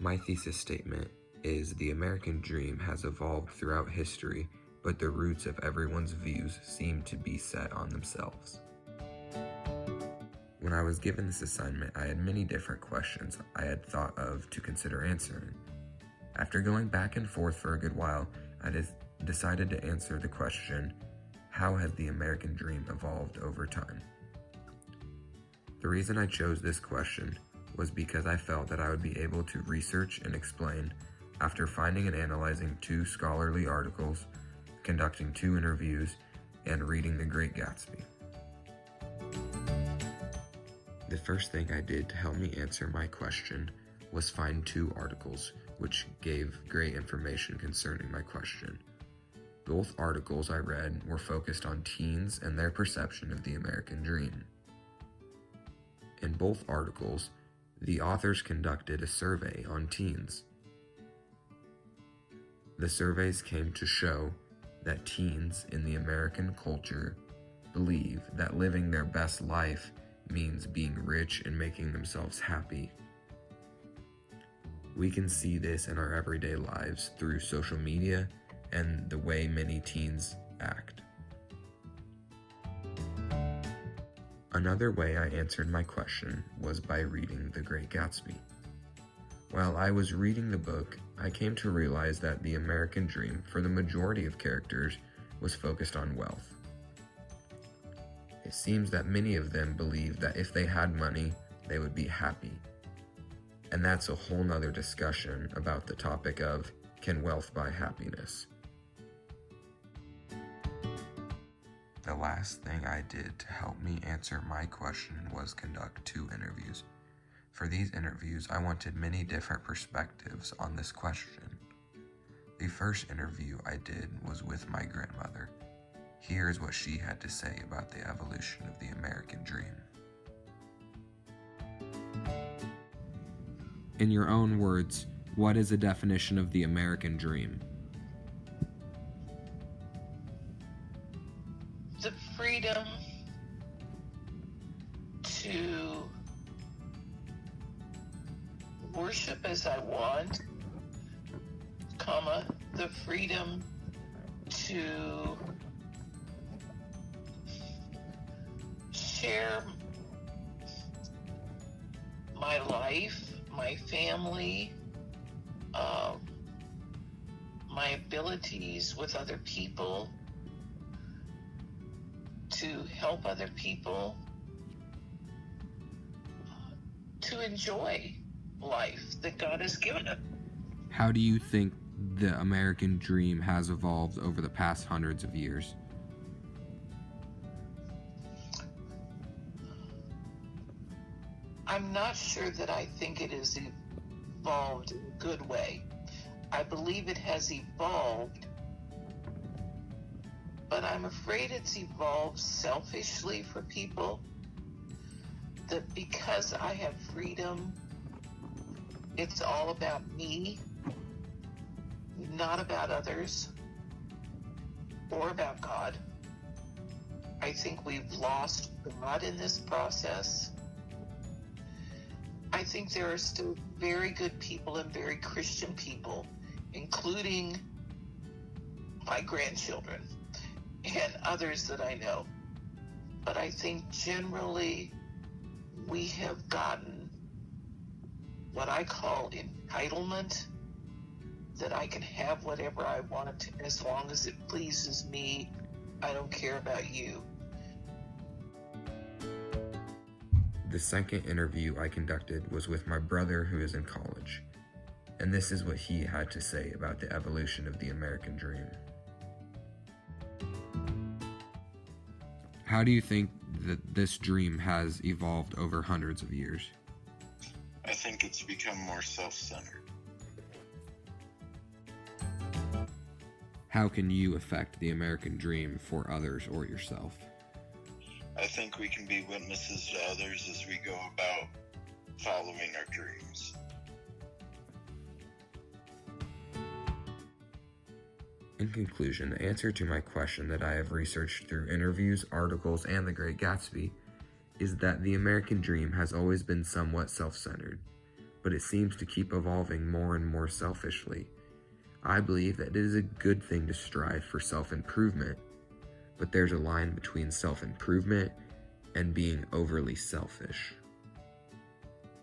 My thesis statement is the American dream has evolved throughout history, but the roots of everyone's views seem to be set on themselves. When I was given this assignment, I had many different questions I had thought of to consider answering. After going back and forth for a good while, I decided to answer the question, how has the American dream evolved over time? The reason I chose this question was because I felt that I would be able to research and explain after finding and analyzing 2 scholarly articles, conducting 2 interviews, and reading The Great Gatsby. The first thing I did to help me answer my question was find 2 articles which gave great information concerning my question. Both articles I read were focused on teens and their perception of the American dream. In both articles, the authors conducted a survey on teens. The surveys came to show that teens in the American culture believe that living their best life means being rich and making themselves happy. We can see this in our everyday lives through social media and the way many teens act. Another way I answered my question was by reading The Great Gatsby. While I was reading the book, I came to realize that the American dream for the majority of characters was focused on wealth. It seems that many of them believed that if they had money, they would be happy. And that's a whole nother discussion about the topic of, can wealth buy happiness? The last thing I did to help me answer my question was conduct 2 interviews. For these interviews, I wanted many different perspectives on this question. The first interview I did was with my grandmother. Here's what she had to say about the evolution of the American dream. In your own words, what is a definition of the American dream? The freedom to worship as I want, the freedom to share my life, my family, my abilities with other people, to help other people, to enjoy life that God has given us. How do you think the American dream has evolved over the past hundreds of years? I'm not sure that I think it has evolved in a good way. I believe it has evolved, but I'm afraid it's evolved selfishly for people. That because I have freedom, it's all about me, not about others or about God. I think we've lost God in this process. I think there are still very good people and very Christian people, including my grandchildren and others that I know. But I think generally we have gotten what I call entitlement, that I can have whatever I want as long as it pleases me. I don't care about you. The second interview I conducted was with my brother who is in college, and this is what he had to say about the evolution of the American dream. How do you think that this dream has evolved over hundreds of years? I think it's become more self-centered. How can you affect the American dream for others or yourself? I think we can be witnesses to others as we go about following our dreams. In conclusion, the answer to my question that I have researched through interviews, articles, and The Great Gatsby is that the American dream has always been somewhat self-centered. but it seems to keep evolving more and more selfishly. I believe that it is a good thing to strive for self-improvement, but there's a line between self-improvement and being overly selfish.